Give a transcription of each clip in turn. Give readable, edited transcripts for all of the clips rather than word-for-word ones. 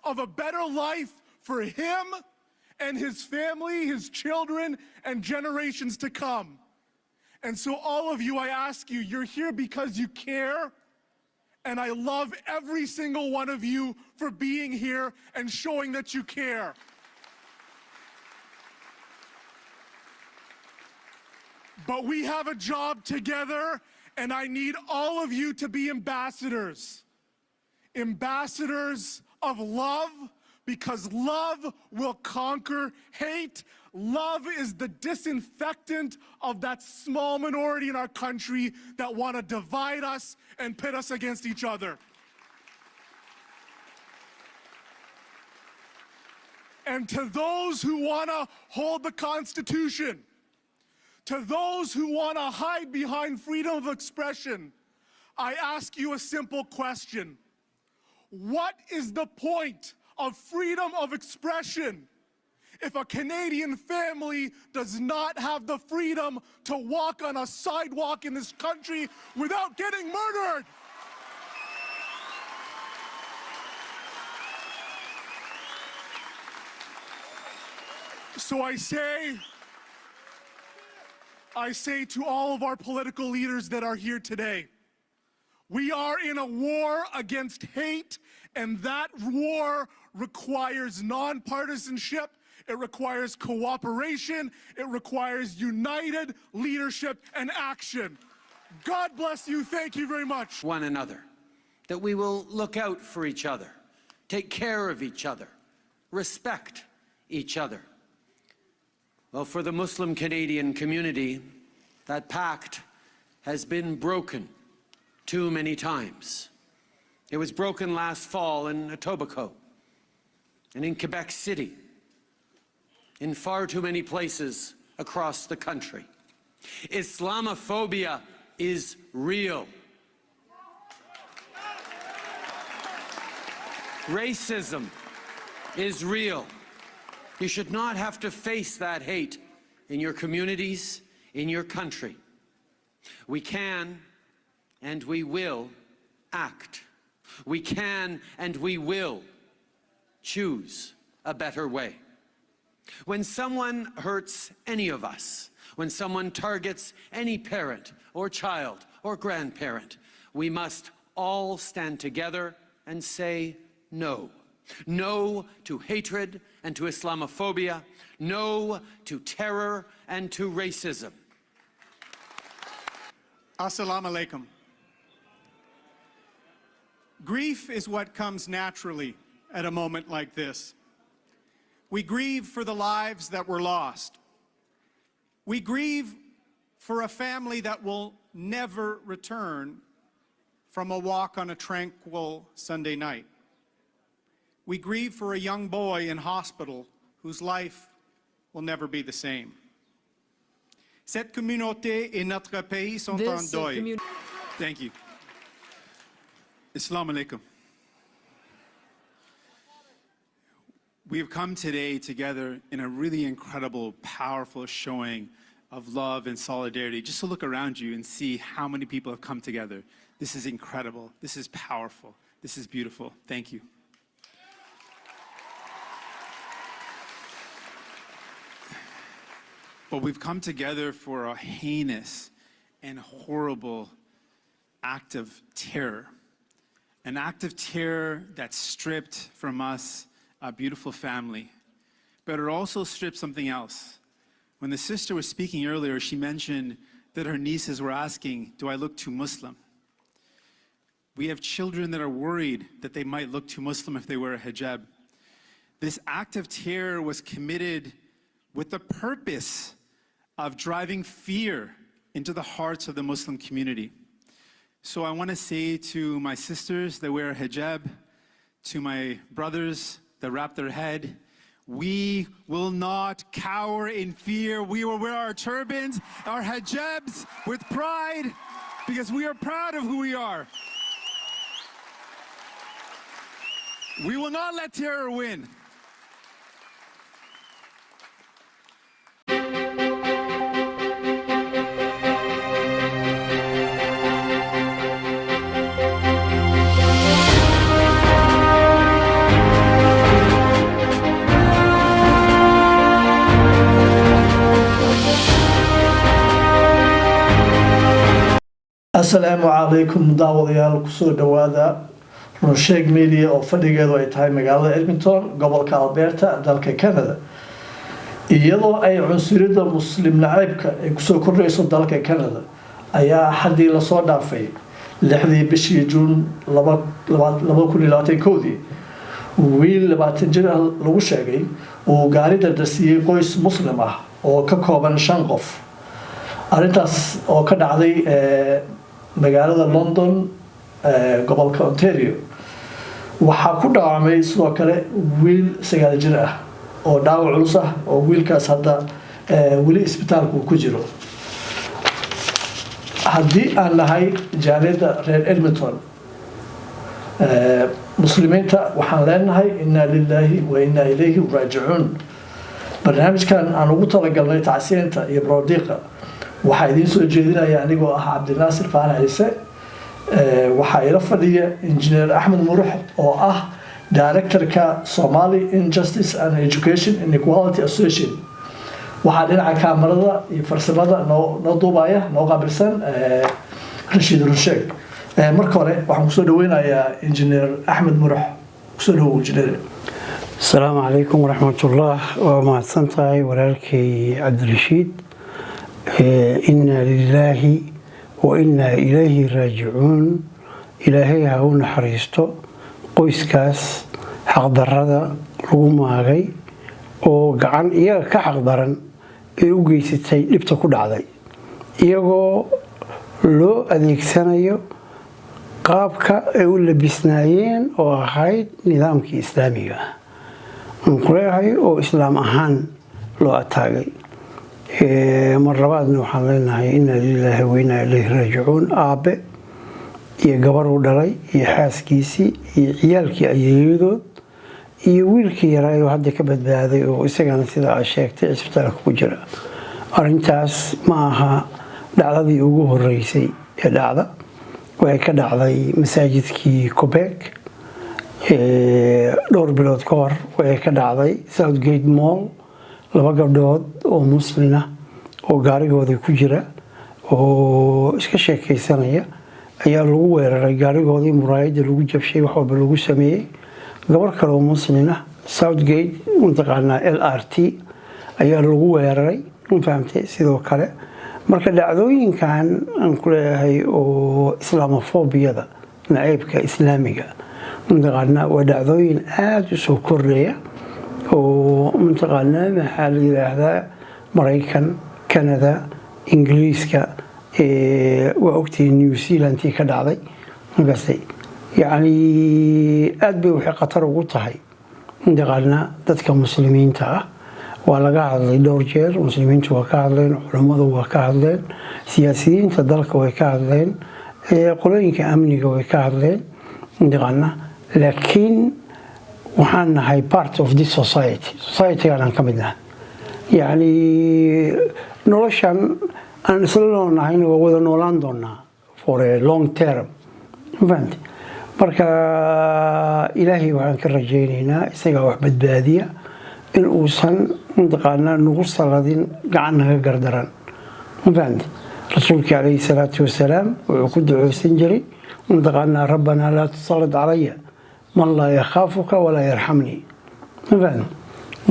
of a better life for him and his family, his children, and generations to come. And so all of you, I ask you, you're here because you care, and I love every single one of you for being here and showing that you care. But we have a job together, and I need all of you to be ambassadors. Ambassadors of love, because love will conquer hate. Love is the disinfectant of that small minority in our country that want to divide us and pit us against each other. And to those who want to hold the Constitution, to those who want to hide behind freedom of expression, I ask you a simple question. What is the point of freedom of expression if a Canadian family does not have the freedom to walk on a sidewalk in this country without getting murdered? So I say to all of our political leaders that are here today, we are in a war against hate, and that war requires nonpartisanship, it requires cooperation, it requires united leadership and action. God bless you. Thank you very much. One another, that we will look out for each other, take care of each other, respect each other. Well, for the Muslim Canadian community, that pact has been broken too many times. It was broken last fall in Etobicoke and in Quebec City, in far too many places across the country. Islamophobia is real. Racism is real. You should not have to face that hate in your communities, in your country. We can and we will act. We can and we will choose a better way. When someone hurts any of us, when someone targets any parent or child or grandparent, we must all stand together and say no. No to hatred and to Islamophobia. No to terror and to racism. Assalamu alaikum. Grief is what comes naturally at a moment like this. We grieve for the lives that were lost. We grieve for a family that will never return from a walk on a tranquil Sunday night. We grieve for a young boy in hospital whose life will never be the same. Cette communauté et notre pays sont en deuil. Thank you. Assalamu alaikum. We have come today together in a really incredible, powerful showing of love and solidarity. Just to look around you and see how many people have come together. This is incredible. This is powerful. This is beautiful. Thank you. But we've come together for a heinous and horrible act of terror. An act of terror that stripped from us a beautiful family. But it also stripped something else. When the sister was speaking earlier, she mentioned that her nieces were asking, do I look too Muslim? We have children that are worried that they might look too Muslim if they wear a hijab. This act of terror was committed with the purpose of driving fear into the hearts of the Muslim community. So I want to say to my sisters that wear a hijab, to my brothers that wrap their head, we will not cower in fear. We will wear our turbans, our hijabs with pride, because we are proud of who we are. We will not let terror win. Assalaamu calaykum daawadayaal kusoo dhawaada Runsheeg Media oo fadhigeedu ay tahay magaalada Edmonton gobolka Alberta dalka Canada iyadoo ay cunsuriyada muslim nacaybka ay kusoo kordhayso dalka Canada ayaa xadii la soo dhaafay 6 bishii June 2021 wiil 20 jir ah lagu sheegay oo gaari dardarsiiyay qoys muslim ah oo ka kooban 5 qof arintaas oo ka dhacday magaalada London gobolka Ontario waxaa ku dhaawacmay sidoo kale wiil 9 jir ah oo dhaawac culus ah oo wiilkaas hadda wili isbitaalku ku jiro haddii aan nahay jaaliyada reer Edmonton muslimiinta waxaan leenahay inna lillahi wa inna ilayhi raaji'uun barnaamijkan aan ugu talagalnay tacsiinta iyo broodiqa waxaa idiin soo jeedinaya anigoo ah Cabdinaasir Faarax Ciise waxaa ila fadhiya engineer Axmed Murux oo ah directorka Somali Injustice and Education and Equality Association waxaa dhinaca kaamarada iyo farsamada noo duubaya noo qaabilsan Rashid Runsheeg marka hore waxaan kusoo dhaweynayaa engineer Axmed Murux kusoo dhawow engineer السلام عليكم ورحمة الله ومحسنتهاي ولكن عبد الرشيد إنا لله وإنا إليه راجعون إلهي هون حريستو قويس كاس حق دردا رغماغي وقعان إياه كحق درن إيوغيستي لبتا كود عدي إيغو لو أديك سنيو قابكا إيو لبسنايين وهاي نظامك إسلامي نقولها أو إسلام أهان لو أتاقي مرة بعد نوحن لنا إنا لله وإنا إليه راجعون آبه يقبر ودري يحاسكيسي يعيالكي أيهيدود يويلكي يراي وحد كبد بهذا وإساقنا سيدا عشاكتي عسبتالك وجرا أرنتاس معها دعضي أقوه الرئيسي دعضة وهيك دعضي مساجدكي كوبيك دور بلود كور وهيك دعضي ساوث جيت مول laba gabdhood oo muslina oo gaarigooda ku jira oo iska sheekaysanaya ayaa lagu weeraray gaarigoodii muraayada lagu jabshay wax walba lagu sameeyay gabar kale oo muslina Southgate muntaqana LRT ayaa lagu weeraray fahamtay sidoo kale marka dhacdooyinkan aan ku leeyahay oo islaamofobiyada naciibka islaamiga muntaqana waa dhacdooyin aad u soo kordhaya ومنطقنا محل هذا مريكان كندا إنجليزكا وقتي نيوزيلاند كدعضي بس يعني أدبي وحقتر وقطعي منطقنا ذاتك مسلمين تا ولا قاعد دور جير مسلمين تو كاعدين علماء وكاعدين سياسيين تدلك وكاعدين قلوين كأمني وكاعدين منطقنا لكن وحنا هاي part of this society أنا كمدنا يعني نولشان أنا سلون هاي نوجود نولاندونا for a long term فهمت بركة إلهي وعن كرجينينا إستجا وحبد بادية إن أوصل منطقنا نوصل هذين قعنا قردران فهمت رسولك عليه الصلاة والسلام وعقود عسنجري منطقنا ربنا لا تسلط علي من لا يخافك ولا يرحمني فعلا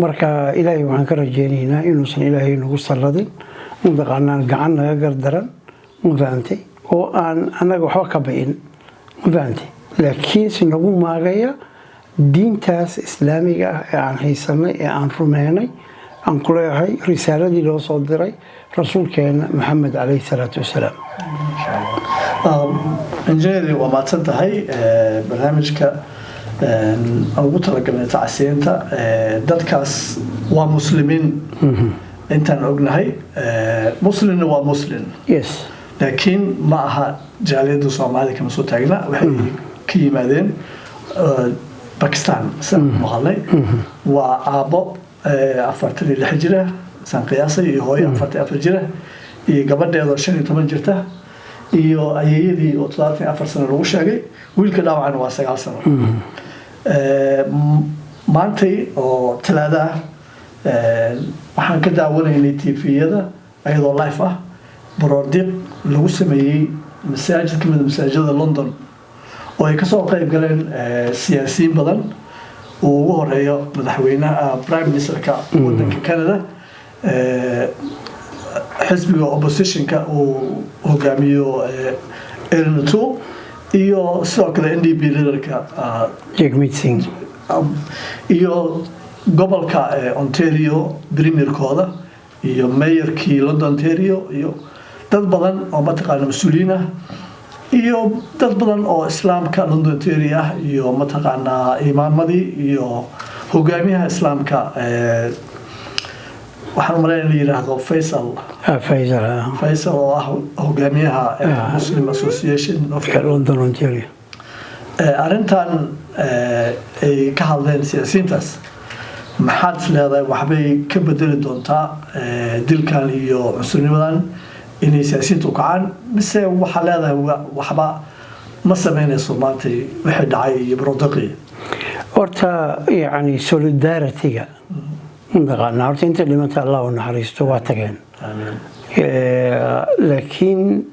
marka ilaahay waxaan ka rajeynaynaa inuusan ilaahay nagu salladin mudaqana gacan naga gardaran ma fahamtay oo aan anaga waxba ka bayin ma fahamtay laakiin si nagu maagaya diintaas islaamiga ah ee aan haysanay ee aan rumeynay aan ku leeyahay risaaladii loo soo diray rasuulkeena maxamed calayhi salaatu wasalaam injineer waa maadsan tahay barnaamijka ugu talagalnay tacsiinta dadkaas waa muslimiin intaan ognahay muslimna waa muslim yes laakiin ma aha jaaliyada Soomaaliya kama soo taagna waxay ka yimaadeen Pakistan san maqalay waa aabo 46 jira san qiyaasay iyo hooyo 44 jira iyo gabadheedo 15 jirta iyo ayeeyadii oo 34 sano lagu sheegay wiilka dhaawacan waa 9 sano maantay oo talaada waxaan ka daawanaynay TV-yada ayadoo live ah baroodiq lagu sameeyay masaajid ka mid ah masaajidada London oo ay ka soo qayb galeen siyaasiyiin badan oo ugu horeeyo madaxweynaha prime ministerka waddanka Canada xisbiga oppositionka uu hogaamiyo Inta Ku iyo sidoo kale NDP leaderka Jagmeet iyo gobolka Ontario premierkooda iyo mayorkii London Ontario iyo dad badan oo mataqaana mas'uuliyiin ah iyo dad badan oo islaamka London Ontario ah iyo mataqaana imaamadii iyo hogaamiyaha islaamka waxaan malaynayaa la yiraahdo Faisal oo ah hogaamiyaha Muslim Association of London Ontario arintan ay ka hadleen siyaasiyiintaas maxaad leedahay waxbay ka bedeli doontaa dilkan iyo cusubnimadan inay siyaasiyiintu kacaan mise waxa leedahay waxba ma sameynayso maanta wixii dhacay iyo brodaqi horta yani solidarity-ga ndaqana horta inta dhimanta Allah u naxariisto waa tageen laakiin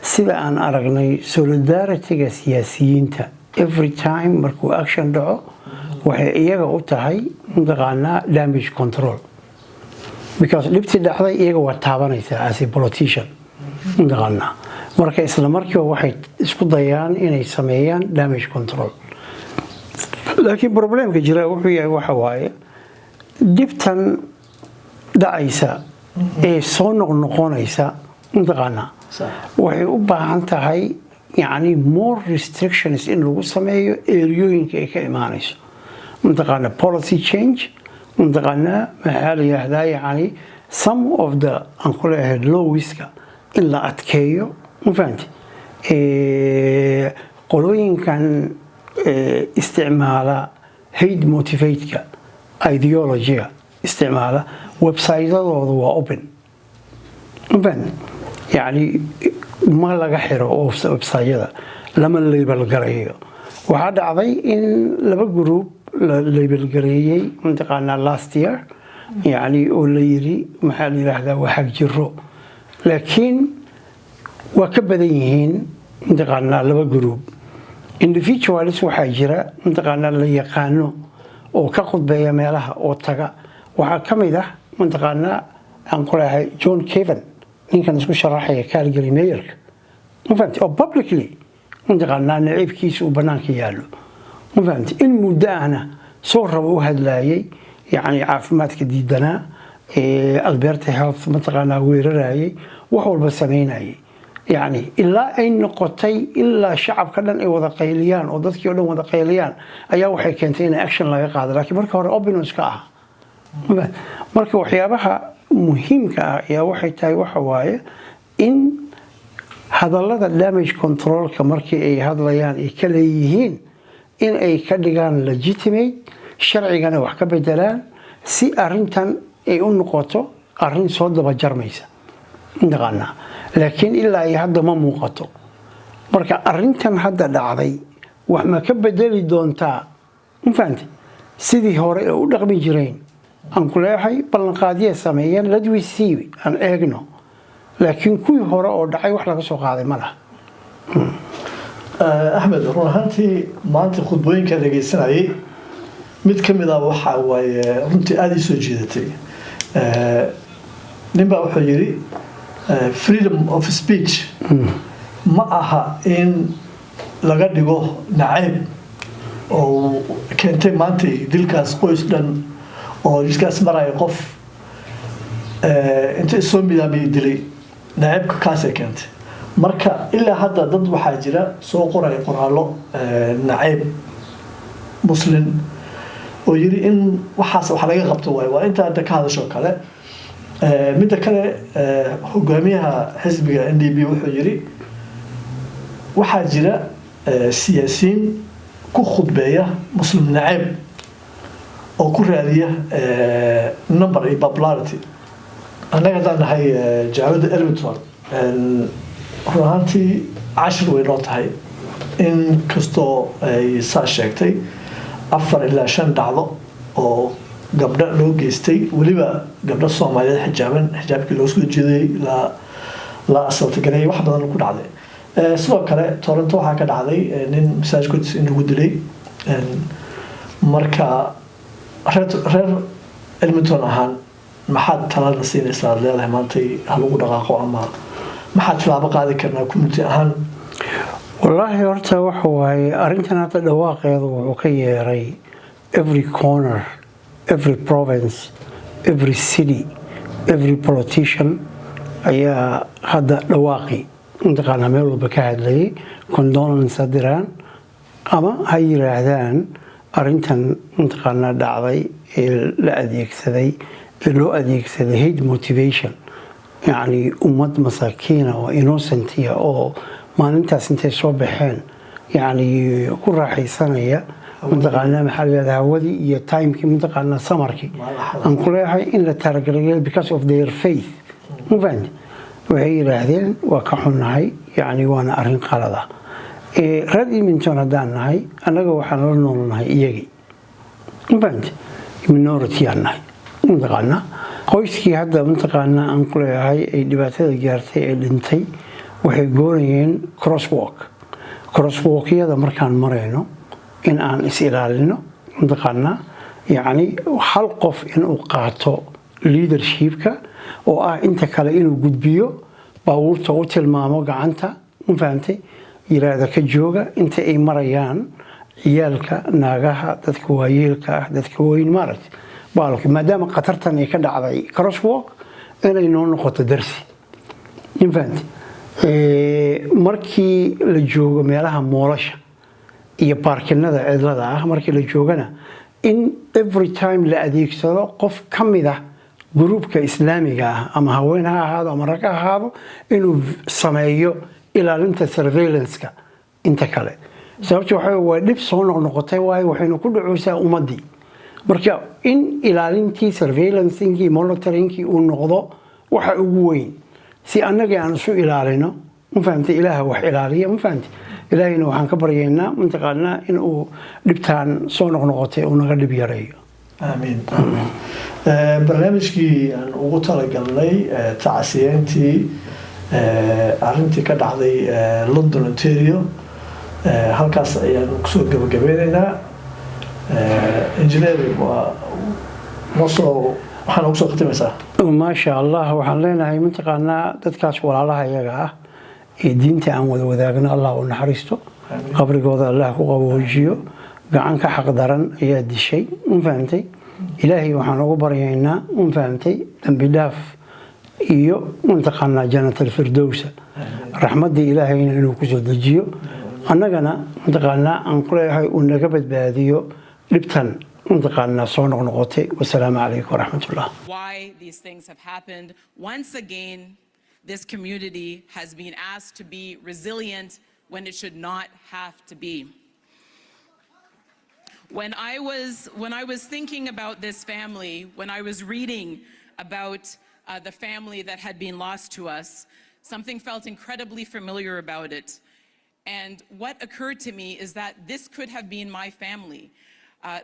sida aan aragnay solidarity-ga siyaasiyiinta every time markuu action dhaco waxay iyaga u tahay ndaqana damage control because dhibti dhacday iyaga waa taabanaysa as a politician ndaqana marka isla markiiba waxay isku dayaan inay sameeyaan damage control laakiin problemka jira wuxuu yahay waxa waaye dhibtan dhacaysa ee soo noqonaysa ndaqana waxay u baahan tahay yani more restrictions in lagu sameeyo eriyooyinka ay ka imaanayso ndaqana policy change ndaqana maxaa la yiraahdaa yani some of the uncle lawiska in la adkeeyo ma fahanti qolooyinkan isticmaala hate motivateka ideology-ga isticmaala website-adooda waa open ma fahanti yani ma laga xiro website-yada lama label garayo waxaa dhacday in laba group la label gareeyay ndaqana last year yani oo la yiri maxaa la yiraahdaa waa xaq jiro laakiin waa ka badan yihiin ndaqana laba group individuals waxaa jira ndaqana la yaqaano oo ka khudbeeya meelaha oo taga waxaa ka mid ah ndaqana aan ku leeyahay John Kevin ninkan isku sharaxaya Calgary mayorka ma fahamti oo publicly ndaqana naciibkiisa uu banaanka yaalo ma fahamti in muddaana soo rabo u hadlaayay yani caafimaadka diidanaa Alberta Health mataqaana weerarayay wax walba sameynayay yani ilaa ay noqotay ilaa shacabka dhan ay wada qayliyaan oo dadkii oo dhan wada qayliyaan ayaa waxay keentay in action laga qaado laakiin marka hore opinions ka ah marka waxyaabaha muhiimka ah ayaa waxay tahay waxa waaye in hadallada damage controlka markii ay hadlayaan ay ka leeyihiin in ay ka dhigaan legitimate sharcigana wax ka bedelaan si arintan ay u noqoto arin soo daba jarmaysa ndaqana laakiin ilaa ay hadda ma muuqato marka arintan hadda dhacday wax ma ka bedeli doontaa ma fahanti sidii hore u dhaqmi jireen aan ku leeyahay ballanqaadiye sameeyeen ladwisi aan eegno laakiin kuwii hore oo dhacay wax laga soo qaaday ma laha Ahmed run ahaantii maanta khudbooyinka dhageysanayay mid ka mid ah waxa waaye runtii aad ii soo jeedatay ninbaa wuxuu yiri freedom of speech ma aha in laga dhigo nacayb oo keentay maanta dilkaas qoys dhan oo iskaas maray qof inta soo midaamay dilay nacaybka kaas ay keentay marka ilaa hadda dad waxaa jira soo qoray qoraallo nacayb muslim oo yiri in waxaas wax laga qabto waa inta hadda ka hadasho kale midda kale hogaamiyaha xisbiga NDP wuxuu yiri waxaa jira siyaasiyiin ku khudbeeya muslim nacayb oo ku raadiya number iyo popularity anaga hadaan nahay jaalada Edmonton runaantii cashir way noo tahay in kastoo ay saa sheegtay 4 ilaa 5 dhacdo oo gabdho loo geystay waliba gabdho Soomaaliyeed xijaabkii loo soo jeeday la asalta galay wax badan ku dhacday sidoo kale Toronto waxaa ka dhacday nin masaajid in lagu dilay marka reer Edmonton ahaan maxaad talada siinaysaa leedahay maanta hal ugu dhaqaaqo ama maxaad tilaabo qaadi karnaa community ahaan والله horta waxa waaye arrintan hadda dhawaaqeedu wuxuu ka yeeray every corner, every province, every city, every politician ayaa hadda dhawaaqi intaqaana meel walba ka hadlayay condolence diraan ama ha yiraahdaan arrintan intaqaana dhacday ee la adeegsaday ee loo adeegsaday hate motivation yani ummad masaakiina oo innocent oo maalintaas intay soo baxeen yani ku raaxaysanaya intaqaana maxaa la yiraahdaa hawadii iyo timekii intaqaana samarkii aan ku leeyahay in la taageero because of their faith movement waxay yiraahdeen waa ka xunnahay yani waana arrin qalad ah reer Edmonton haddaan nahay annaga waxaan la noolnahay iyagii movement minority aan nahay intaqaana qoyskii hadda intaqaana aan ku leeyahay ay dhibaatada gaartay ee dhintay waxay goorayeen crosswalkyada markaan marayno in aan is ilaalino intaqaana yani hal qof inuu qaato leadershipka oo ah inta kale inuu gudbiyo baabuurta u tilmaamo gacanta u fahamtay yiraahdo ka jooga inta ay marayaan ciyaalka naagaha dadka waayeelka ah dadka weyn maaragtay baalki maadaama qatartan ay ka dhacday crosswalk inay noo noqoto darsi in fahamtay markii la joogo meelaha moolasha iyo baarkinada cidlada ah markii la joogana in every time la adeegsado qof ka mid ah gruupka islaamiga ah ama haween ha ahaado ama rag ha ahaado inuu sameeyo ilaalinta surveillance-ka inta kale sababtoo waa dhib soo noqnoqotay waayo waxaynu ku dhacaysaa ummadii marka in ilaalintii surveillance-kii monitoring-kii uu noqdo waxa ugu weyn si annaga aan isu ilaalino ma fahamtay ilaaha wax ilaaliya ma fahamtay ilaahayna waxaan ka baryaynaa intaqaana in uu dhibtaan soo noqnoqotay uu naga dhib yareeyo آمين barnaamijkii aan ugu talagalnay tacsiyeyntii arrintii ka dhacday London Ontario halkaas ayaan kusoo gabagabeynaynaa engineering waa waxaan ugu soo khatimaysaa ما شاء الله waxaan leenahay intaqaana dadkaas walaalaha iyaga ah ee diinta aan wada wadaagna Allah u naxariisto qabrigooda Allah ku qaboojiyo gacan ka xaq daran ayaa dishay fahamtay ilaahay waxaan ugu baryaynaa fahamtay dambi dhaaf iyo intaqaana jannatul firdaws raxmadii ilaahayna inuu ku soo dejiyo annagana intaqaana aan ku leeyahay uu naga badbaadiyo dhibtan intaqaana soo noqnoqotay wassalaamu calaykum waraxmatullah why these things have happened once again this community has been asked to be resilient when it should not have to be. When I was thinking about this family, when I was reading about the family that had been lost to us, something felt incredibly familiar about it. And what occurred to me is that this could have been my family.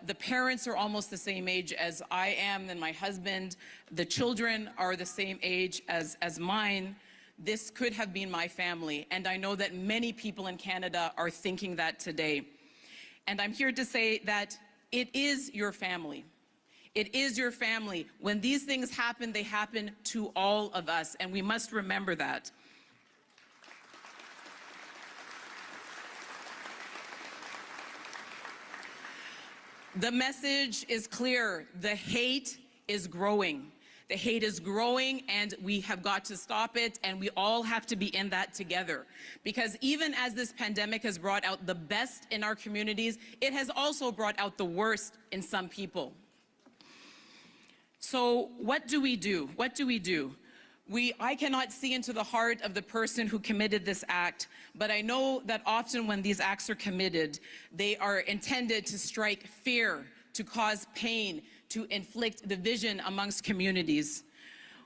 The parents are almost the same age as I am and my husband. The children are the same age as mine. This could have been my family. And I know that many people in Canada are thinking that today. And I'm here to say that it is your family. It is your family. When these things happen, they happen to all of us. And we must remember that. The message is clear. The hate is growing. The hate is growing and we have got to stop it, and we all have to be in that together. Because even as this pandemic has brought out the best in our communities, it has also brought out the worst in some people. So what do we do? What do we do? I cannot see into the heart of the person who committed this act, but I know that often when these acts are committed, they are intended to strike fear, to cause pain, to inflict division amongst communities.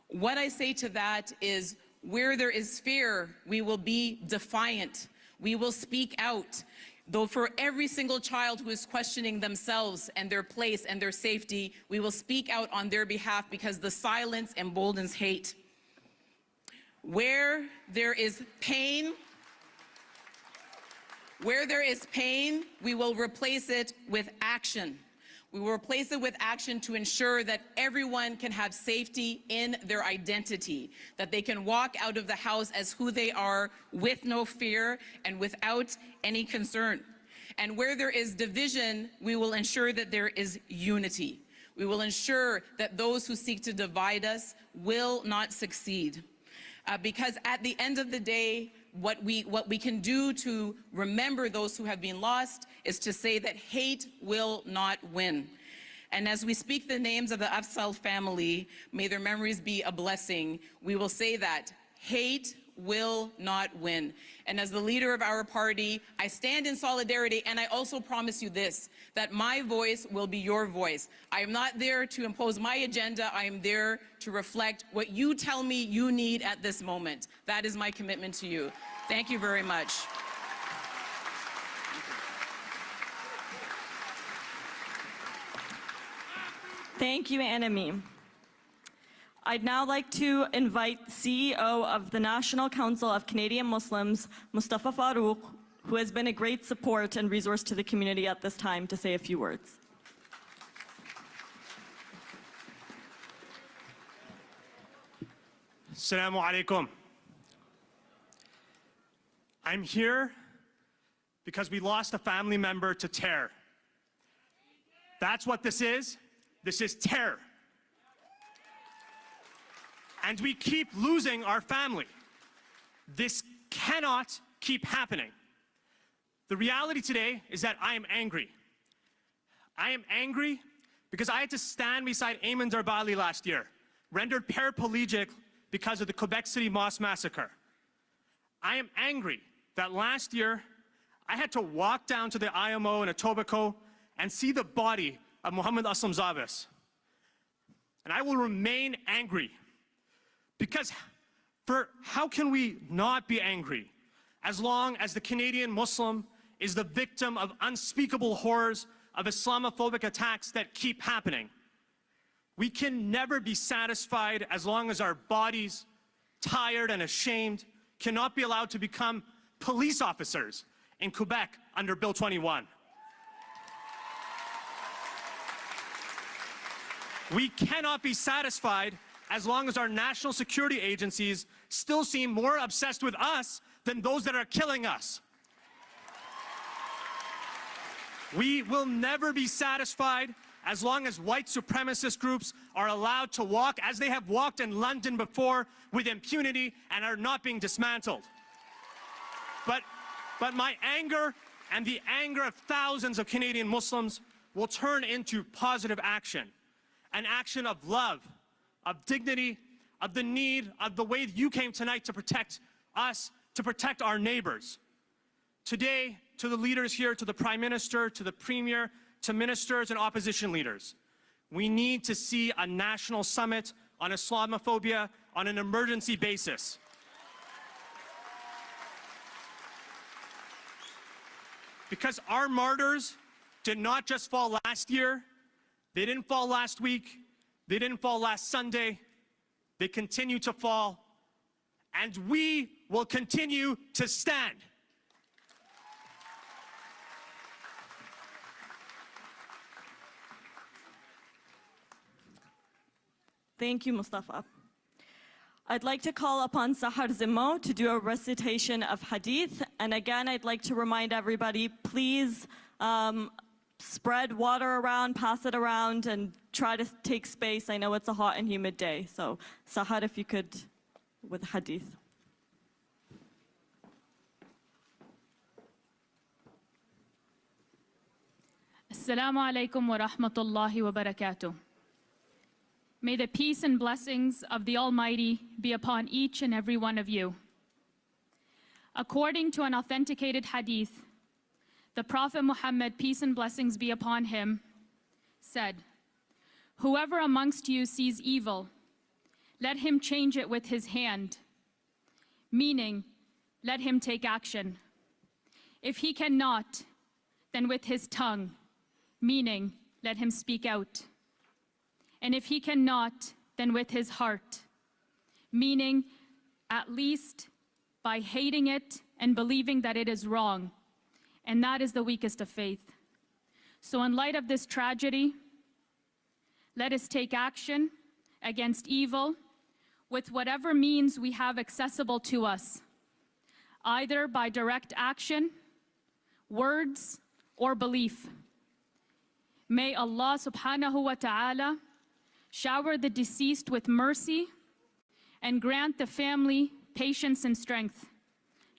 What I say to that is, where there is fear, we will be defiant. We will speak out. Though for every single child who is questioning themselves and their place and their safety, we will speak out on their behalf, because the silence emboldens hate. Where there is pain, Where there is pain, we will replace it with action. We will replace it with action to ensure that everyone can have safety in their identity, that they can walk out of the house as who they are with no fear and without any concern. And where there is division, we will ensure that there is unity. We will ensure that those who seek to divide us will not succeed. Because at the end of the day, what we can do to remember those who have been lost is to say that hate will not win. And as we speak the names of the Afzal family, may their memories be a blessing, we will say that hate will not win. And as the leader of our party, I stand in solidarity, and I also promise you this, that my voice will be your voice. I am not there to impose my agenda. I am there to reflect what you tell me you need at this moment. That is my commitment to you. Thank you very much. Thank you, Anami. I'd now like to invite CEO of the National Council of Canadian Muslims, Mustafa Farooq, who has been a great support and resource to the community at this time, to say a few words. Assalamu alaikum. I'm here because we lost a family member to terror. That's what this is. This is terror. And we keep losing our family. This cannot keep happening. The reality today is that I am angry. I am angry because I had to stand beside Ayman Darbali last year, rendered paraplegic because of the Quebec City mosque massacre. I am angry that last year I had to walk down to the IMO in Etobicoke and see the body of Mohammed Aslam Zavis. And I will remain angry because how can we not be angry as long as the Canadian Muslim is the victim of unspeakable horrors of Islamophobic attacks that keep happening? We can never be satisfied as long as our bodies, tired and ashamed, cannot be allowed to become police officers in Quebec under Bill 21. We cannot be satisfied as long as our national security agencies still seem more obsessed with us than those that are killing us. We will never be satisfied as long as white supremacist groups are allowed to walk, as they have walked in London before, with impunity and are not being dismantled. But my anger and the anger of thousands of Canadian Muslims will turn into positive action. An action of love, of dignity, of the need, of the way you came tonight to protect us, to protect our neighbors. Today, to the leaders here, to the Prime Minister, to the Premier, to ministers and opposition leaders, we need to see a national summit on Islamophobia on an emergency basis. Because our martyrs did not just fall last year, they didn't fall last week, they didn't fall last Sunday, they continue to fall, and we will continue to stand. Thank you, Mustafa. I'd like to call upon Sahar Zimmo to do a recitation of hadith. And again, I'd like to remind everybody, please spread water around, pass it around, and try to take space. I know it's a hot and humid day. So Sahar, if you could, with hadith. Assalamu alaikum wa rahmatullahi wa barakatuh. May the peace and blessings of the Almighty be upon each and every one of you. According to an authenticated hadith, the Prophet Muhammad, peace and blessings be upon him, said, "Whoever amongst you sees evil, let him change it with his hand," meaning, let him take action. If he cannot, then with his tongue, meaning, let him speak out. And if he cannot, then with his heart, meaning, at least by hating it and believing that it is wrong, and that is the weakest of faith. So in light of this tragedy, let us take action against evil with whatever means we have accessible to us, either by direct action, words, or belief. May Allah subhanahu wa ta'ala shower the deceased with mercy and grant the family patience and strength.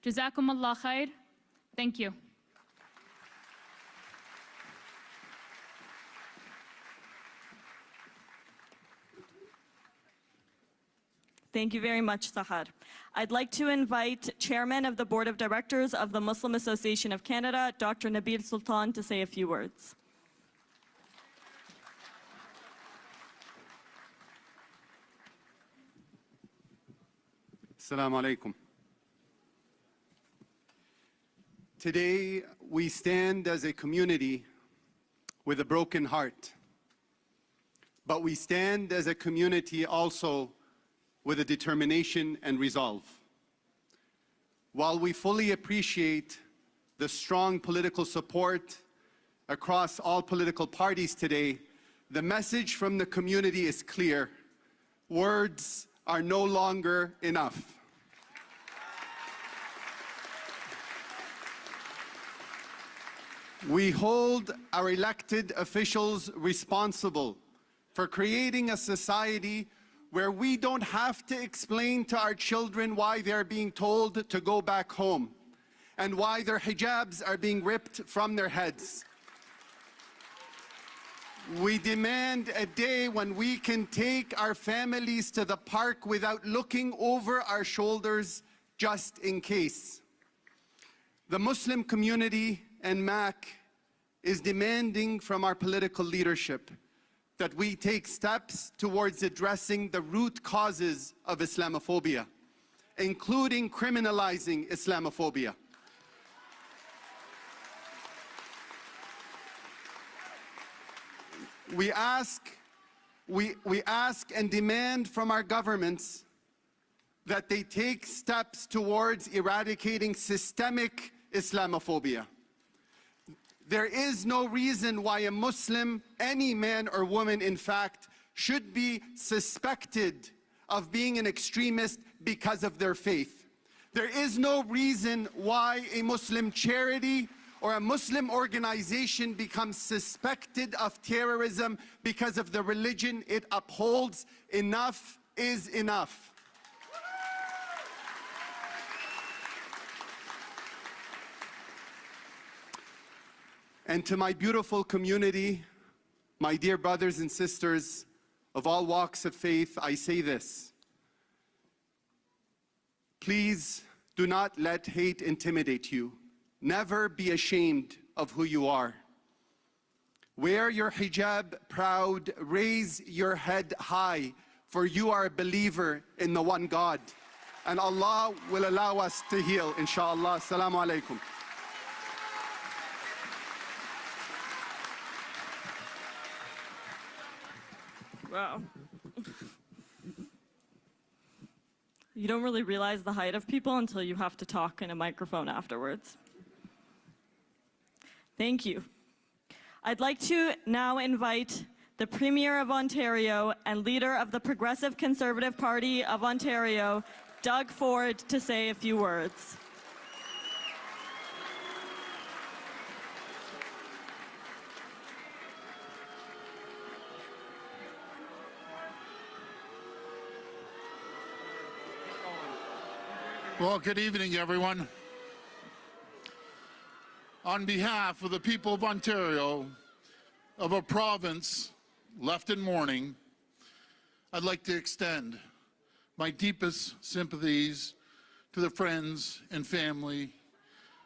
Jazakum Allah khair. Thank you. Thank you very much, Sahar. I'd like to invite Chairman of the Board of Directors of the Muslim Association of Canada, Dr. Nabil Sultan, to say a few words. Assalamu alaikum. Today, we stand as a community with a broken heart. But we stand as a community also with a determination and resolve. While we fully appreciate the strong political support across all political parties today, the message from the community is clear. Words are no longer enough. We hold our elected officials responsible for creating a society where we don't have to explain to our children why they're being told to go back home and why their hijabs are being ripped from their heads. We demand a day when we can take our families to the park without looking over our shoulders just in case. The Muslim community and MAC is demanding from our political leadership that we take steps towards addressing the root causes of Islamophobia, including criminalizing Islamophobia. We ask and demand from our governments that they take steps towards eradicating systemic Islamophobia. There is no reason why a Muslim, any man or woman in fact, should be suspected of being an extremist because of their faith. There is no reason why a Muslim charity or a Muslim organization becomes suspected of terrorism because of the religion it upholds. Enough is enough. And to my beautiful community, my dear brothers and sisters of all walks of faith, I say this. Please do not let hate intimidate you. Never be ashamed of who you are. Wear your hijab proud, raise your head high, for you are a believer in the one God. And Allah will allow us to heal, inshallah. Assalamu alaikum. Wow. You don't really realize the height of people until you have to talk in a microphone afterwards. Thank you. I'd like to now invite the Premier of Ontario and leader of the Progressive Conservative Party of Ontario, Doug Ford, to say a few words. Well, good evening, everyone. On behalf of the people of Ontario, of a province left in mourning, I'd like to extend my deepest sympathies to the friends and family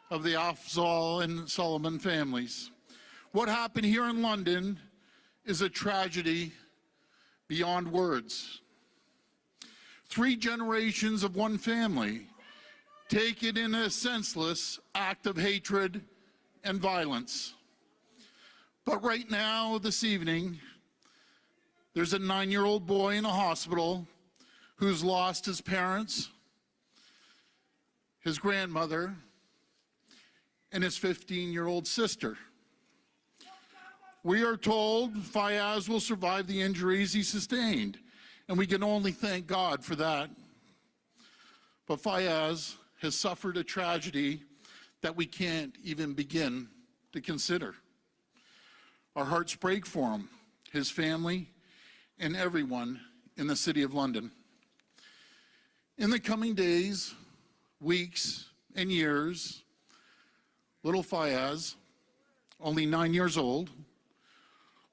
of the Afzal and Solomon families. What happened here in London is a tragedy beyond words. 3 generations of one family taken in a senseless act of hatred and violence. But right now, this evening, there's a 9-year-old boy in a hospital who's lost his parents, his grandmother, and his 15-year-old sister. We are told Fayaz will survive the injuries he sustained, and we can only thank God for that. But Fayaz has suffered a tragedy that we can't even begin to consider. Our hearts break for him, his family, and everyone in the City of London. In the coming days, weeks, and years, little Fayaz, only 9 years old,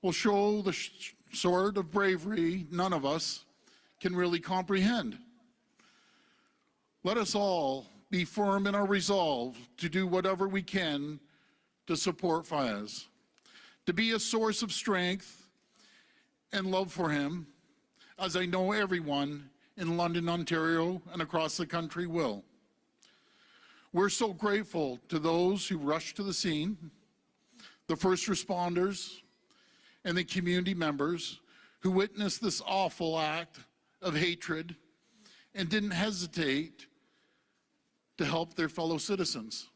will show the sort of bravery none of us can really comprehend. Let us all be firm in our resolve to do whatever we can to support Fayaz, to be a source of strength and love for him, as I know everyone in London, Ontario, and across the country will. We're so grateful to those who rushed to the scene, the first responders, and the community members who witnessed this awful act of hatred and didn't hesitate to help their fellow citizens.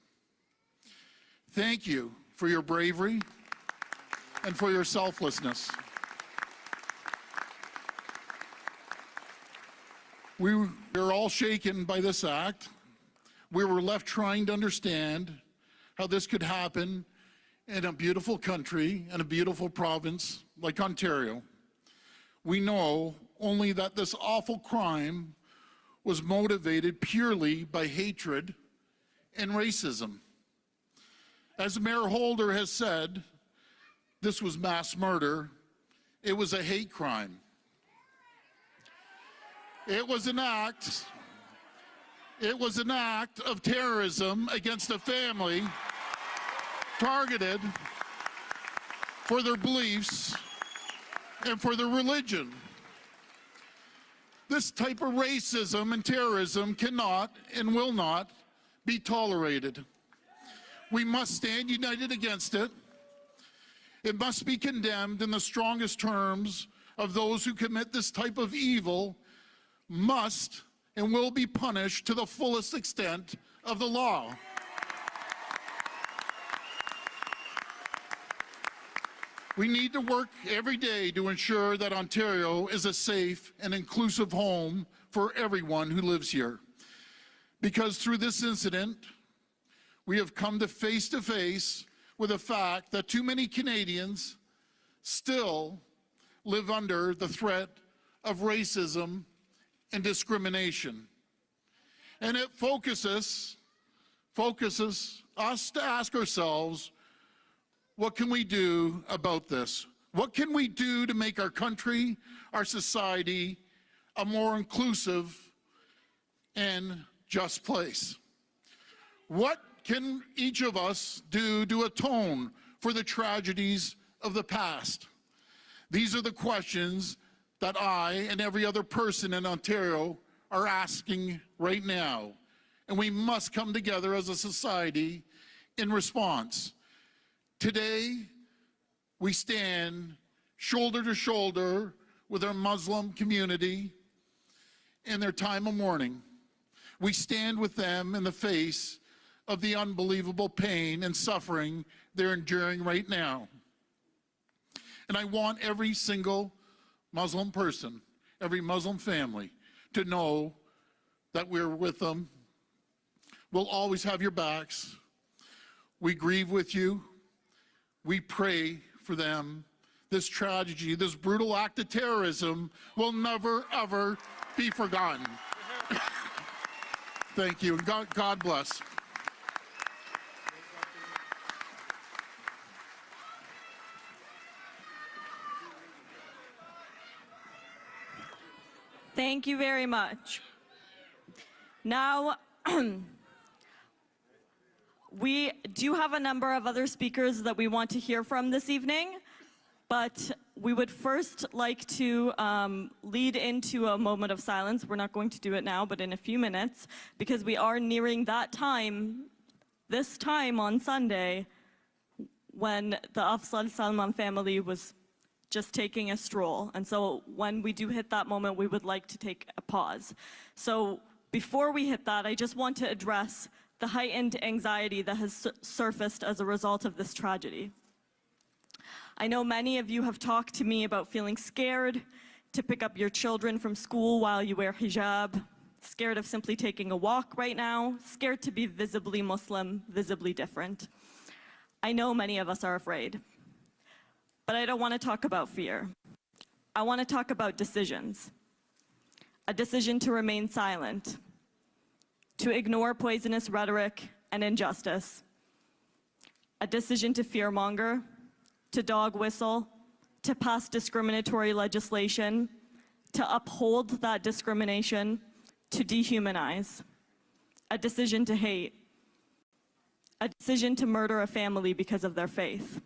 Thank you for your bravery and for your selflessness. We were all shaken by this act. We were left trying to understand how this could happen in a beautiful country and a beautiful province like Ontario. We know only that this awful crime was motivated purely by hatred and racism. As Mayor Holder has said, this was mass murder. It was a hate crime. It was an act of terrorism against a family targeted for their beliefs and for their religion. This type of racism and terrorism cannot and will not be tolerated. We must stand united against it. It must be condemned in the strongest terms of those who commit this type of evil must and will be punished to the fullest extent of the law. We need to work every day to ensure that Ontario is a safe and inclusive home for everyone who lives here. Because through this incident, we have come to face with the fact that too many Canadians still live under the threat of racism and discrimination. And it focuses us to ask ourselves, what can we do about this? What can we do to make our country, our society, a more inclusive and just place? What can each of us do to atone for the tragedies of the past? These are the questions that I and every other person in Ontario are asking right now. And we must come together as a society in response. Today, we stand shoulder to shoulder with our Muslim community in their time of mourning. We stand with them in the face of the unbelievable pain and suffering they're enduring right now. And I want every single Muslim person, every Muslim family, to know that we're with them. We'll always have your backs. We grieve with you. We pray for them. This tragedy, this brutal act of terrorism will never, ever be forgotten. Thank you, and God bless. Thank you very much. Now, we do have a number of other speakers that we want to hear from this evening, but we would first like to lead into a moment of silence. We're not going to do it now, but in a few minutes, because we are nearing that time, this time on Sunday, when the Afzal Salman family was just taking a stroll. And so when we do hit that moment, we would like to take a pause. So before we hit that, I just want to address the heightened anxiety that has surfaced as a result of this tragedy. I know many of you have talked to me about feeling scared to pick up your children from school while you wear hijab, scared of simply taking a walk right now, scared to be visibly Muslim, visibly different. I know many of us are afraid, but I don't want to talk about fear. I want to talk about decisions. A decision to remain silent, to ignore poisonous rhetoric and injustice, a decision to fearmonger, to dog whistle, to pass discriminatory legislation, to uphold that discrimination, to dehumanize, a decision to hate, a decision to murder a family because of their faith.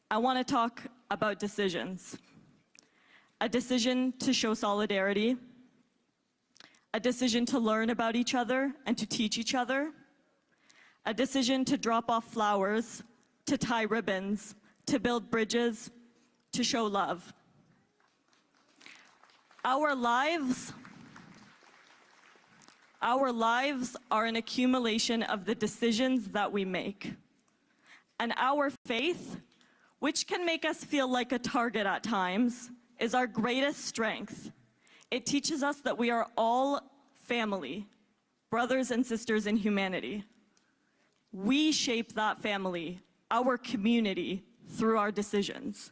I want to talk about decisions. A decision to show solidarity, a decision to learn about each other and to teach each other, a decision to drop off flowers, to tie ribbons, to build bridges, to show love. Our lives are an accumulation of the decisions that we make. And our faith, which can make us feel like a target at times, is our greatest strength. It teaches us that we are all family, brothers and sisters in humanity. We shape that family, our community, through our decisions.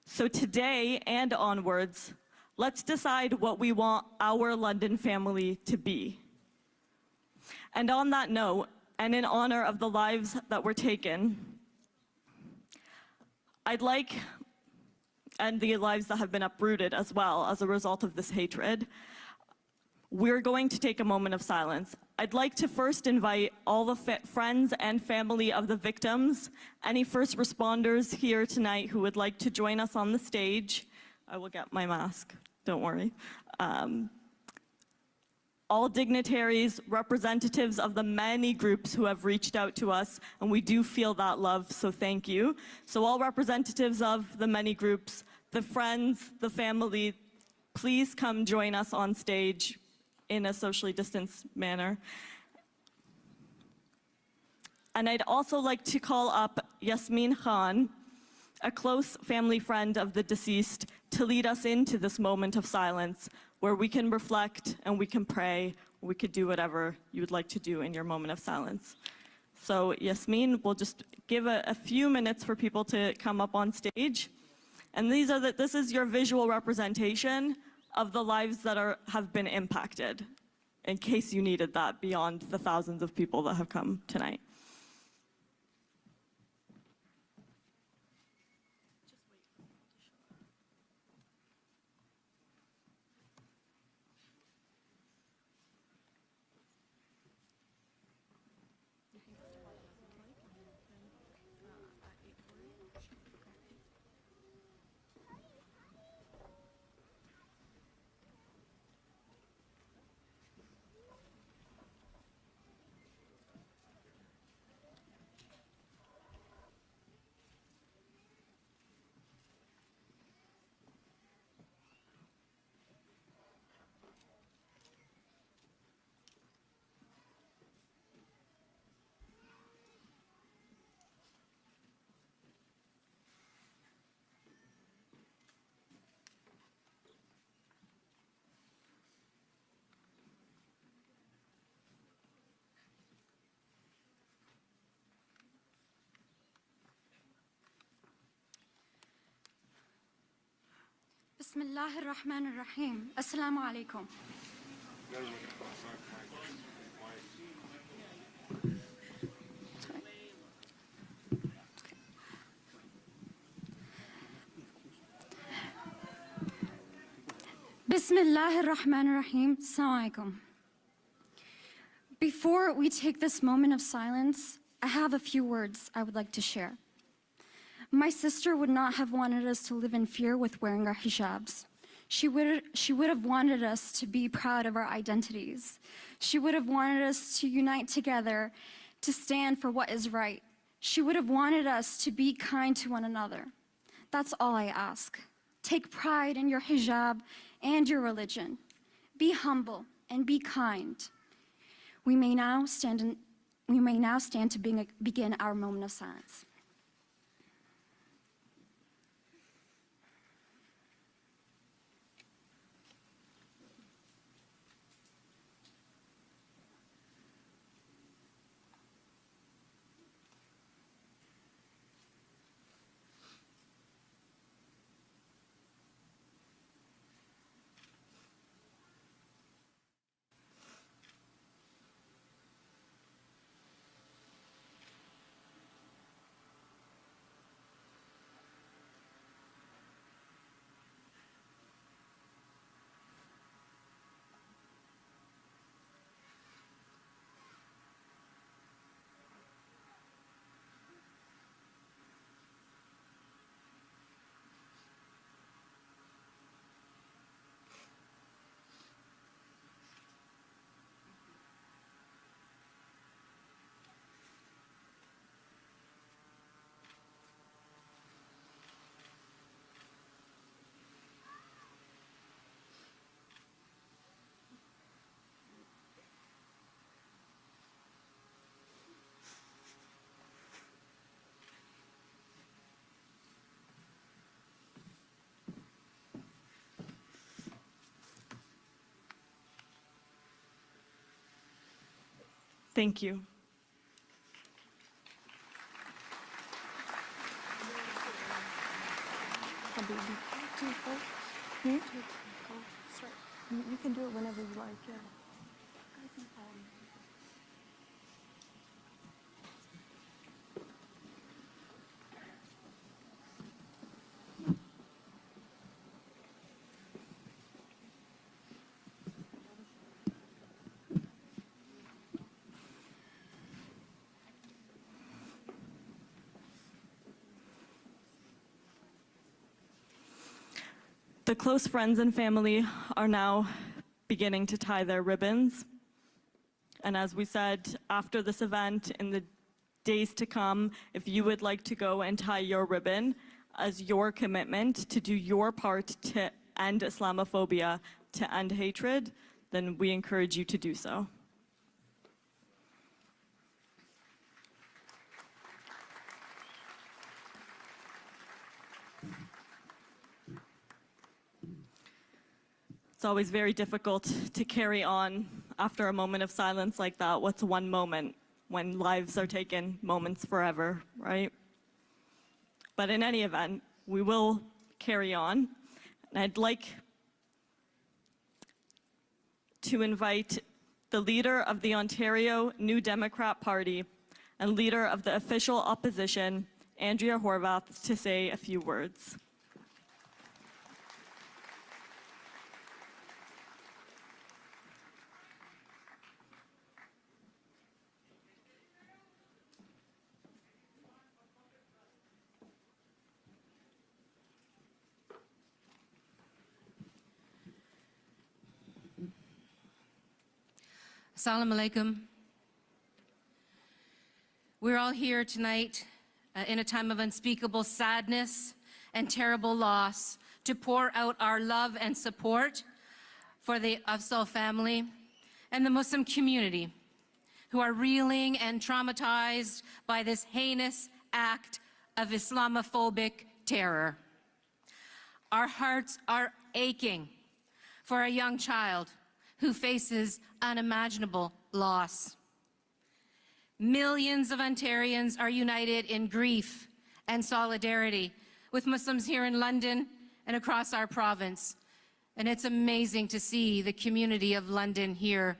So today and onwards, let's decide what we want our London family to be. And on that note, and in honor of the lives that were taken, and the lives that have been uprooted as well as a result of this hatred, we're going to take a moment of silence. I'd like to first invite all the friends and family of the victims, any first responders here tonight who would like to join us on the stage. I will get my mask, don't worry. All dignitaries, representatives of the many groups who have reached out to us, and we do feel that love, so thank you. So all representatives of the many groups, the friends, the family, please come join us on stage in a socially distanced manner. And I'd also like to call up Yasmin Khan, a close family friend of the deceased, to lead us into this moment of silence where we can reflect and we can pray, we could do whatever you would like to do in your moment of silence. So Yasmin, we'll just give a few minutes for people to come up on stage. And this is your visual representation of the lives that have been impacted, in case you needed that beyond the thousands of people that have come tonight. بسم الله الرحمن الرحيم. السلام عليكم. بسم الله الرحمن الرحيم. السلام عليكم. Before we take this moment of silence, I have a few words I would like to share. My sister would not have wanted us to live in fear with wearing our hijabs. She would have wanted us to be proud of our identities. She would have wanted us to unite together, to stand for what is right. She would have wanted us to be kind to one another. That's all I ask. Take pride in your hijab and your religion. Be humble and be kind. We may now stand to begin our moment of silence. Thank you. You can do it whenever you like, yeah. The close friends and family are now beginning to tie their ribbons. And as we said, after this event, in the days to come, if you would like to go and tie your ribbon as your commitment to do your part to end Islamophobia, to end hatred, then we encourage you to do so. It's always very difficult to carry on after a moment of silence like that. What's one moment when lives are taken, moments forever, right? But in any event, we will carry on. And I'd like to invite the leader of the Ontario New Democrat Party and leader of the official opposition, Andrea Horwath, to say a few words. Assalamu alaikum. We're all here tonight in a time of unspeakable sadness and terrible loss to pour out our love and support for the Afzal family and the Muslim community who are reeling and traumatized by this heinous act of Islamophobic terror. Our hearts are aching for a young child who faces unimaginable loss. Millions of Ontarians are united in grief and solidarity with Muslims here in London and across our province. And it's amazing to see the community of London here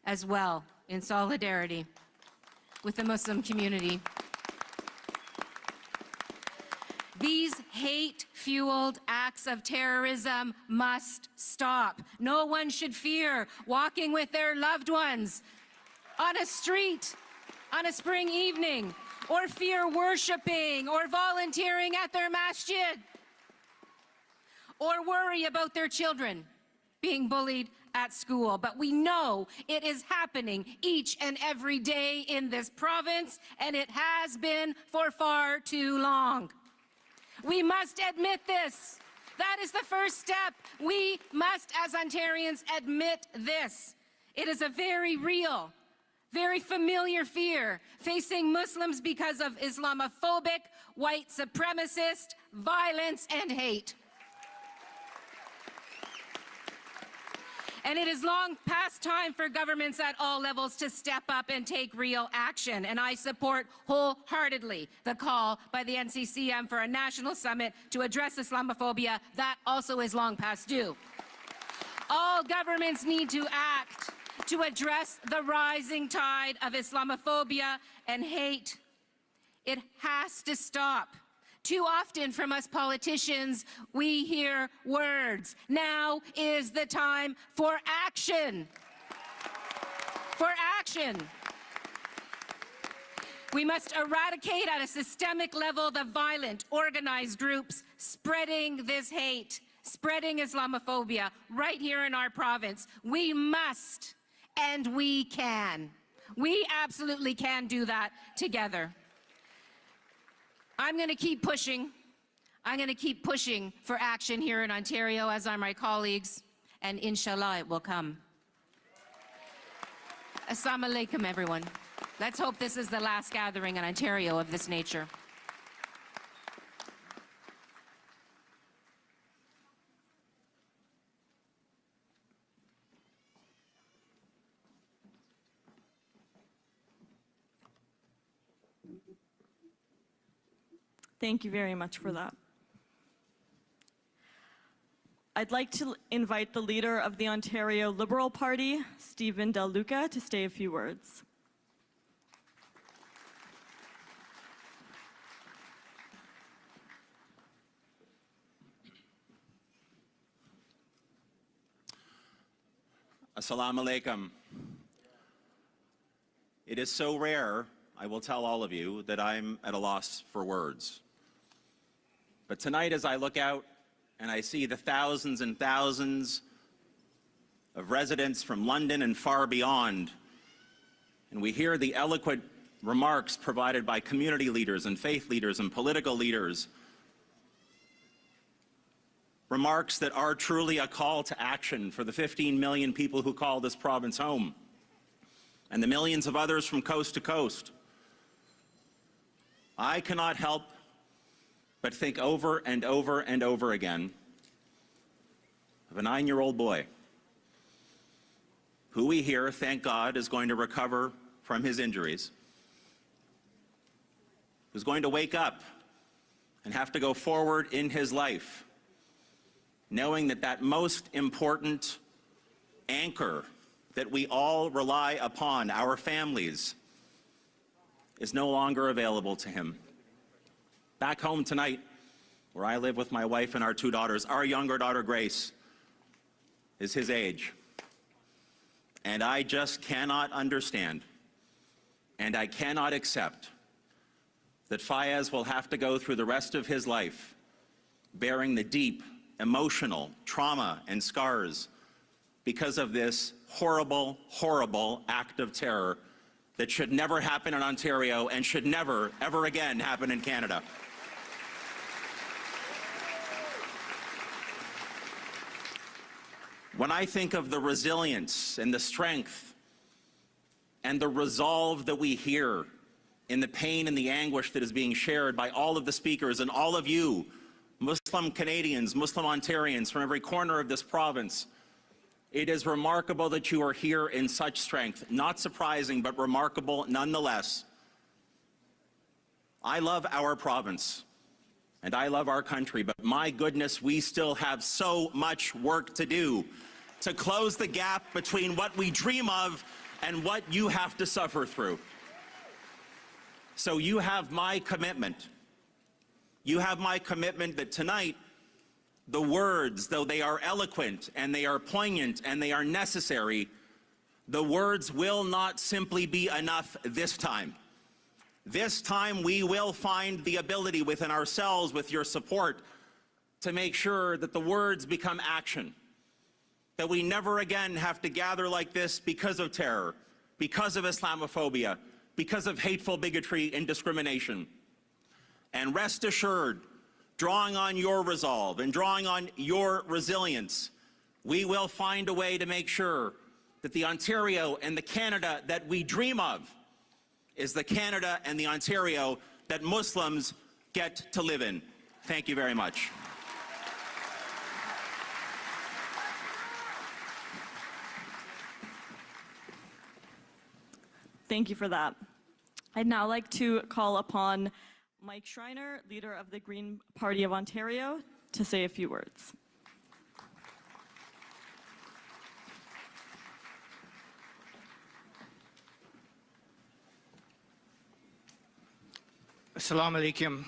as well in solidarity with the Muslim community. These hate-fueled acts of terrorism must stop. No one should fear walking with their loved ones on a street on a spring evening, or fear worshiping or volunteering at their masjid, or worry about their children being bullied at school. But we know it is happening each and every day in this province, and it has been for far too long. We must admit this. That is the first step. We must, as Ontarians, admit this. It is a very real very familiar fear facing Muslims because of Islamophobic, white supremacist violence and hate. And it is long past time for governments at all levels to step up and take real action. And I support wholeheartedly the call by the NCCM for a national summit to address Islamophobia. That also is long past due. All governments need to act to address the rising tide of Islamophobia and hate. It has to stop. Too often from us politicians, we hear words. Now is the time for action. For action. We must eradicate at a systemic level the violent, organized groups spreading this hate, spreading Islamophobia right here in our province. We must, and we can. We absolutely can do that together. I'm going to keep pushing. I'm going to keep pushing for action here in Ontario, as are my colleagues, and inshallah it will come. Assalamu alaikum, everyone. Let's hope this is the last gathering in Ontario of this nature. Thank you very much for that. I'd like to invite the leader of the Ontario Liberal Party, Stephen Del Duca, to say a few words. Assalamu alaikum. It is so rare, I will tell all of you, that I'm at a loss for words. But tonight, as I look out and I see the thousands and thousands of residents from London and far beyond, and we hear the eloquent remarks provided by community leaders and faith leaders and political leaders, remarks that are truly a call to action for the 15 million people who call this province home, and the millions of others from coast to coast, I cannot help but think over and over and over again of a 9-year-old boy who we hear, thank God, is going to recover from his injuries, who's going to wake up and have to go forward in his life, knowing that that most important anchor that we all rely upon, our families, is no longer available to him. Back home tonight, where I live with my wife and our 2 daughters, our younger daughter, Grace, is his age. And I just cannot understand, and I cannot accept, that Fayez will have to go through the rest of his life bearing the deep emotional trauma and scars because of this horrible, horrible act of terror that should never happen in Ontario and should never, ever again happen in Canada. When I think of the resilience and the strength and the resolve that we hear in the pain and the anguish that is being shared by all of the speakers and all of you, Muslim Canadians, Muslim Ontarians from every corner of this province, it is remarkable that you are here in such strength. Not surprising, but remarkable nonetheless. I love our province and I love our country, but my goodness, we still have so much work to do to close the gap between what we dream of and what you have to suffer through. So you have my commitment. You have my commitment that tonight, the words, though they are eloquent and they are poignant and they are necessary, the words will not simply be enough this time. This time we will find the ability within ourselves, with your support, to make sure that the words become action. That we never again have to gather like this because of terror, because of Islamophobia, because of hateful bigotry and discrimination. And rest assured, drawing on your resolve and drawing on your resilience, we will find a way to make sure that the Ontario and the Canada that we dream of is the Canada and the Ontario that Muslims get to live in. Thank you very much. Thank you for that. I'd now like to call upon Mike Schreiner, leader of the Green Party of Ontario, to say a few words. Assalamu alaikum.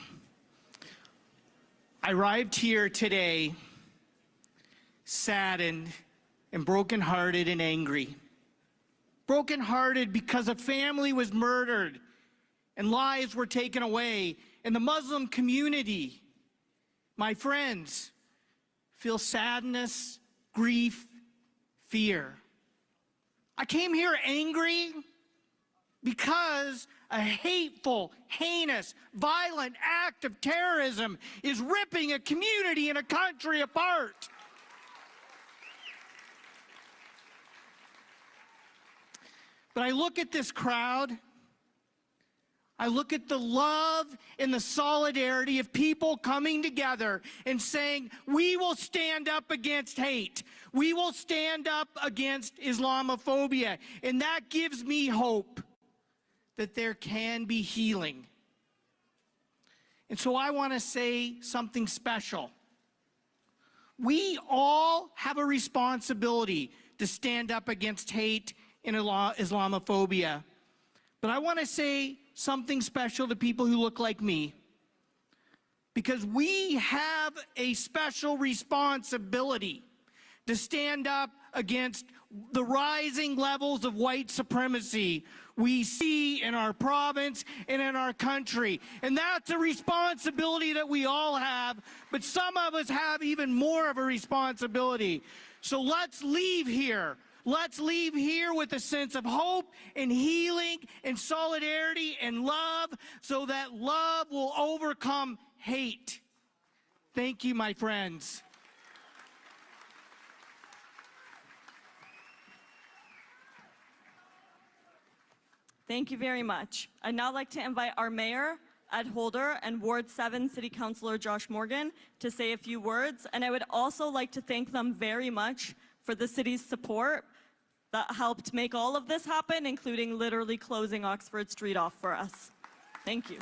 I arrived here today saddened and brokenhearted and angry. Brokenhearted because a family was murdered and lives were taken away, and the Muslim community, my friends, feel sadness, grief, fear. I came here angry because a hateful, heinous, violent act of terrorism is ripping a community and a country apart. But I look at this crowd, I look at the love and the solidarity of people coming together and saying, we will stand up against hate. We will stand up against Islamophobia. And that gives me hope that there can be healing. And so I want to say something special. We all have a responsibility to stand up against hate and Islamophobia. But I want to say something special to people who look like me, because we have a special responsibility to stand up against the rising levels of white supremacy we see in our province and in our country. And that's a responsibility that we all have, but some of us have even more of a responsibility. So let's leave here. Let's leave here with a sense of hope and healing and solidarity and love, so that love will overcome hate. Thank you, my friends. Thank you very much. I'd now like to invite our Mayor, Ed Holder, and Ward 7 City Councillor Josh Morgan to say a few words. And I would also like to thank them very much for the city's support that helped make all of this happen, including literally closing Oxford Street off for us. Thank you.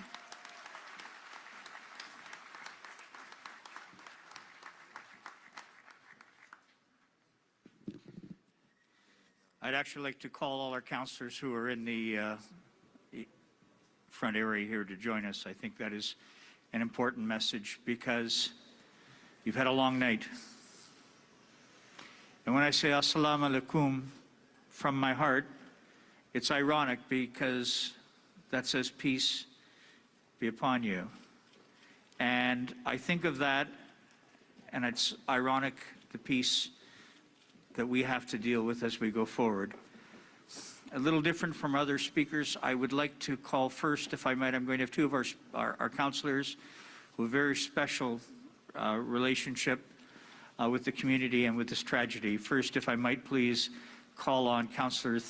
I'd actually like to call all our councillors who are in the front area here to join us. I think that is an important message, because you've had a long night. And when I say assalamu alaikum from my heart, it's ironic, because that says peace be upon you. And I think of that, and it's ironic, the peace that we have to deal with as we go forward. A little different from other speakers, I would like to call first, if I might, I'm going to have two of our councillors who have a very special relationship with the community and with this tragedy. First, if I might please call on Councillor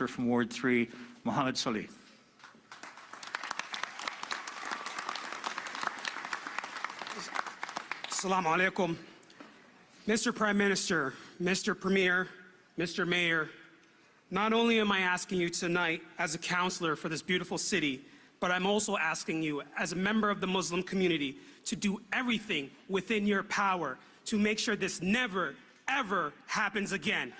from Ward 3, Mohammed Salih. Assalamu alaikum. Mr. Prime Minister, Mr. Premier, Mr. Mayor, not only am I asking you tonight as a councillor for this beautiful city, but I'm also asking you as a member of the Muslim community to do everything within your power to make sure this never, ever happens again.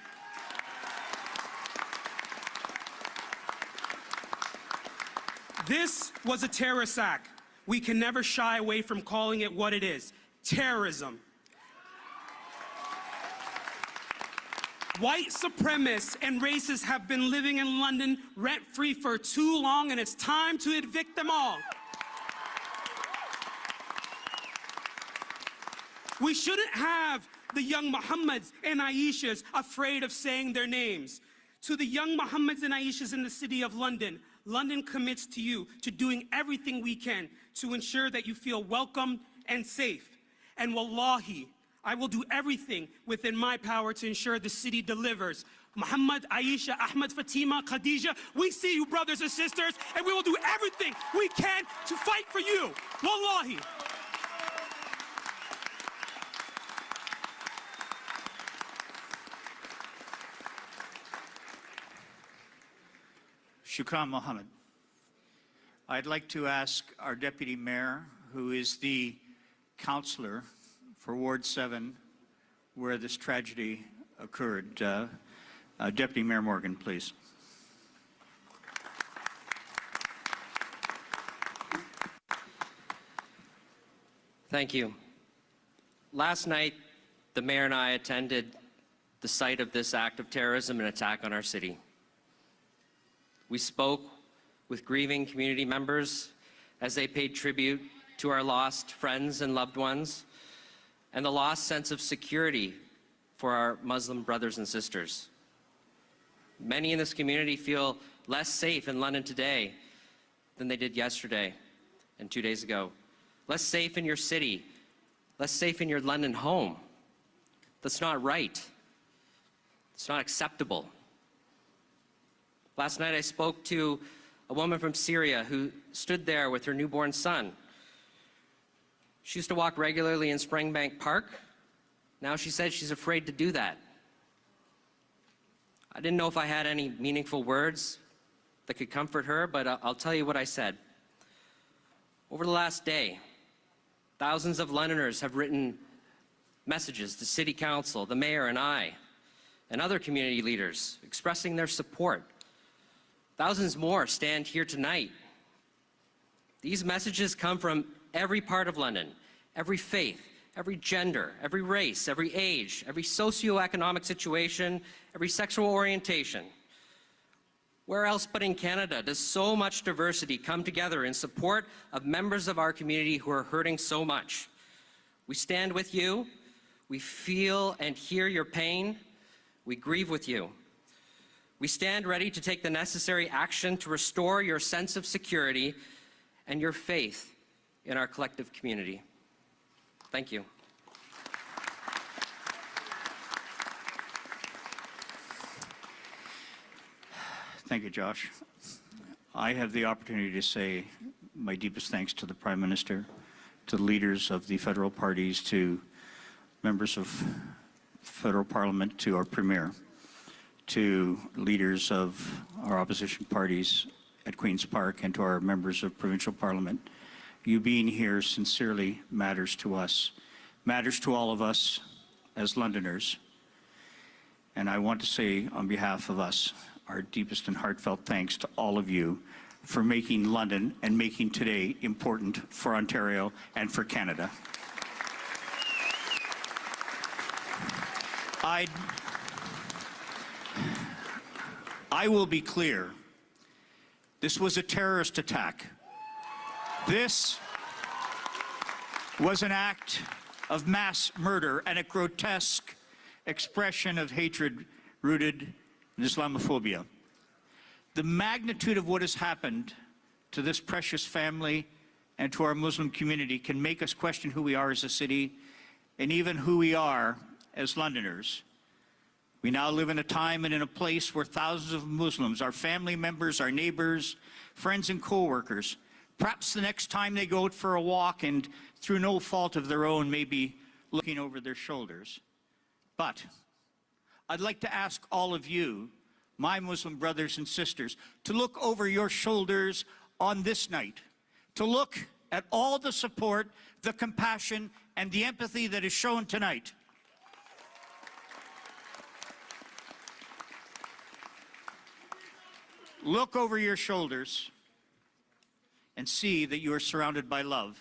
This was a terrorist act. We can never shy away from calling it what it is: terrorism. White supremacists and racists have been living in London rent-free for too long, and it's time to evict them all. We shouldn't have the young Muhammads and Aishas afraid of saying their names. To the young Muhammads and Aishas in the city of London, London commits to you to doing everything we can to ensure that you feel welcome and safe. And wallahi, I will do everything within my power to ensure the city delivers Muhammad, Aisha, Ahmed, Fatima, Khadija. We see you, brothers and sisters, and we will do everything we can to fight for you. Wallahi. Shukran Mohammed. I'd like to ask our Deputy Mayor, who is the counselor for Ward 7, where this tragedy occurred. Deputy Mayor Morgan, please. Thank you. Last night, the mayor and I attended the site of this act of terrorism and attack on our city. We spoke with grieving community members as they paid tribute to our lost friends and loved ones, and the lost sense of security for our Muslim brothers and sisters. Many in this community feel less safe in London today than they did yesterday and 2 days ago. Less safe in your city, less safe in your London home. That's not right. It's not acceptable. Last night I spoke to a woman from Syria who stood there with her newborn son. She used to walk regularly in Springbank Park. Now she said she's afraid to do that. I didn't know if I had any meaningful words that could comfort her, but I'll tell you what I said. Over the last day, thousands of Londoners have written messages to City Council, the Mayor and I, and other community leaders expressing their support. Thousands more stand here tonight. These messages come from every part of London, every faith, every gender, every race, every age, every socioeconomic situation, every sexual orientation. Where else but in Canada does so much diversity come together in support of members of our community who are hurting so much? We stand with you, we feel and hear your pain, we grieve with you. We stand ready to take the necessary action to restore your sense of security and your faith in our collective community. Thank you. Thank you, Josh. I have the opportunity to say my deepest thanks to the Prime Minister, to the leaders of the federal parties, to members of federal parliament, to our Premier, to leaders of our opposition parties at Queen's Park, and to our members of provincial parliament. You being here sincerely matters to us, matters to all of us as Londoners. And I want to say on behalf of us, our deepest and heartfelt thanks to all of you for making London and making today important for Ontario and for Canada. I will be clear. This was a terrorist attack. This was an act of mass murder and a grotesque expression of hatred rooted in Islamophobia. The magnitude of what has happened to this precious family and to our Muslim community can make us question who we are as a city and even who we are as Londoners. We now live in a time and in a place where thousands of Muslims, our family members, our neighbors, friends and co-workers, perhaps the next time they go out for a walk and through no fault of their own may be looking over their shoulders. But I'd like to ask all of you, my Muslim brothers and sisters, to look over your shoulders on this night, to look at all the support, the compassion, and the empathy that is shown tonight. Look over your shoulders and see that you are surrounded by love.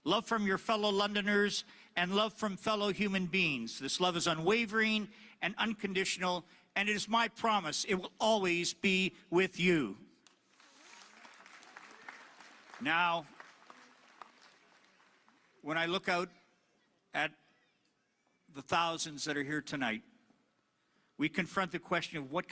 Love from your fellow Londoners and love from fellow human beings. This love is unwavering and unconditional, and it is my promise it will always be with you. Now, when I look out at the thousands that are here tonight, we confront the question of what kind